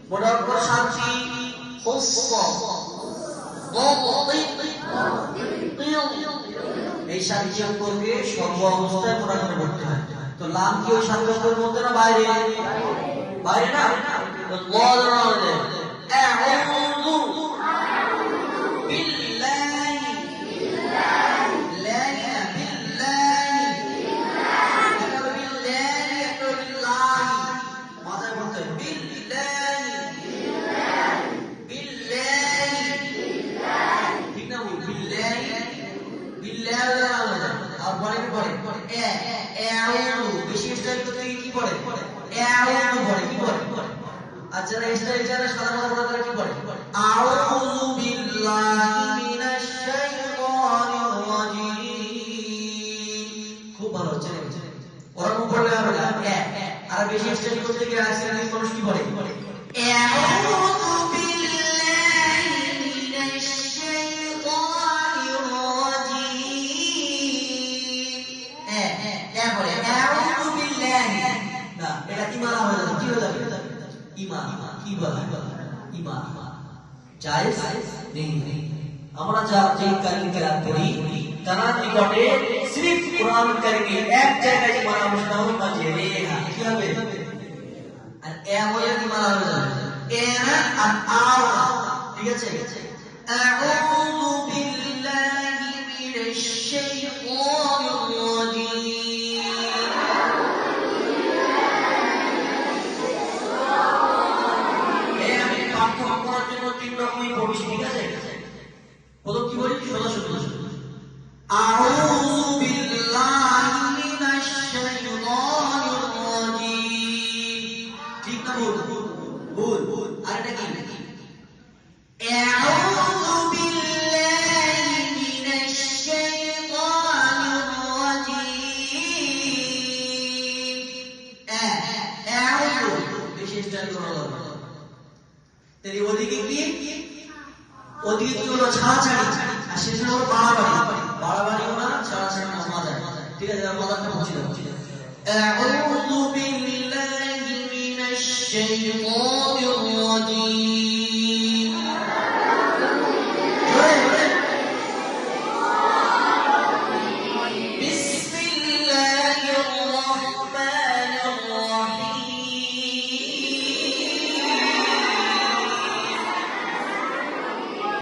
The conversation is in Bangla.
মুনাক্কার সাথী খুসসা এই সাথী সম্পর্কে সর্ব অবস্থায় মুনাক্কার করতে হয়। তো লাম কি ওই সাথীর মধ্যে না বাইরে? বাইরে না। তো আউযু বিল্লাহি আচ্ছা যারা সাদা কথা বলে কি বলে? আউযু বিল্লাহি মিনাশ শাইতানির রাজীম। খুব ভালো হচ্ছে। ওরা মুখ পড়লে হবে না। আর বেশি স্টাইল করতে গিয়ে আসলে মানুষ কি বলে? আউযু বিল্লাহি মিনাশ শাইতানির রাজীম। বলে আউযু বিল্লাহি। না, এটা কি মানা হয়ে যাবে? কি হয়ে যাবে? ইমান। কি বলে? ইমান জায়েজ নেই। আমরা যে কারিম কেরাত পড়ি তারা নিকটে সিরিফ কুরআন কারিমে এক জায়গায় মানা মুশতাহ মাঝে রেখা কি হবে? আর এ বলে কি মানা হয়ে যাবে? এ না আর আও। ঠিক আছে? আউযু বিল্লাহি মিনাশ শাইতানির রাজীম। প্রথম কি বলি? আউযু বিল্লাহি মিনাশ শাইতানির রাজীম। ঠিক না ভুল? ভুল। আর এটা কি? আউযু বিল্লাহি মিনাশ শাইতানির রাজীম। আউযু বেশি স্টাইল করা হবে। তাহলে ওদিকে কি? ওদিকে কি হলো? ছাড়াছাড়ি। আর শেষে হলো বাড়াবাড়ি না ছাড়াছাড়ি না মজা। ঠিক আছে? মজাটা বুঝিয়ে দাও। আউযু বিল্লাহি মিনাশ শাইতানির রাজীম।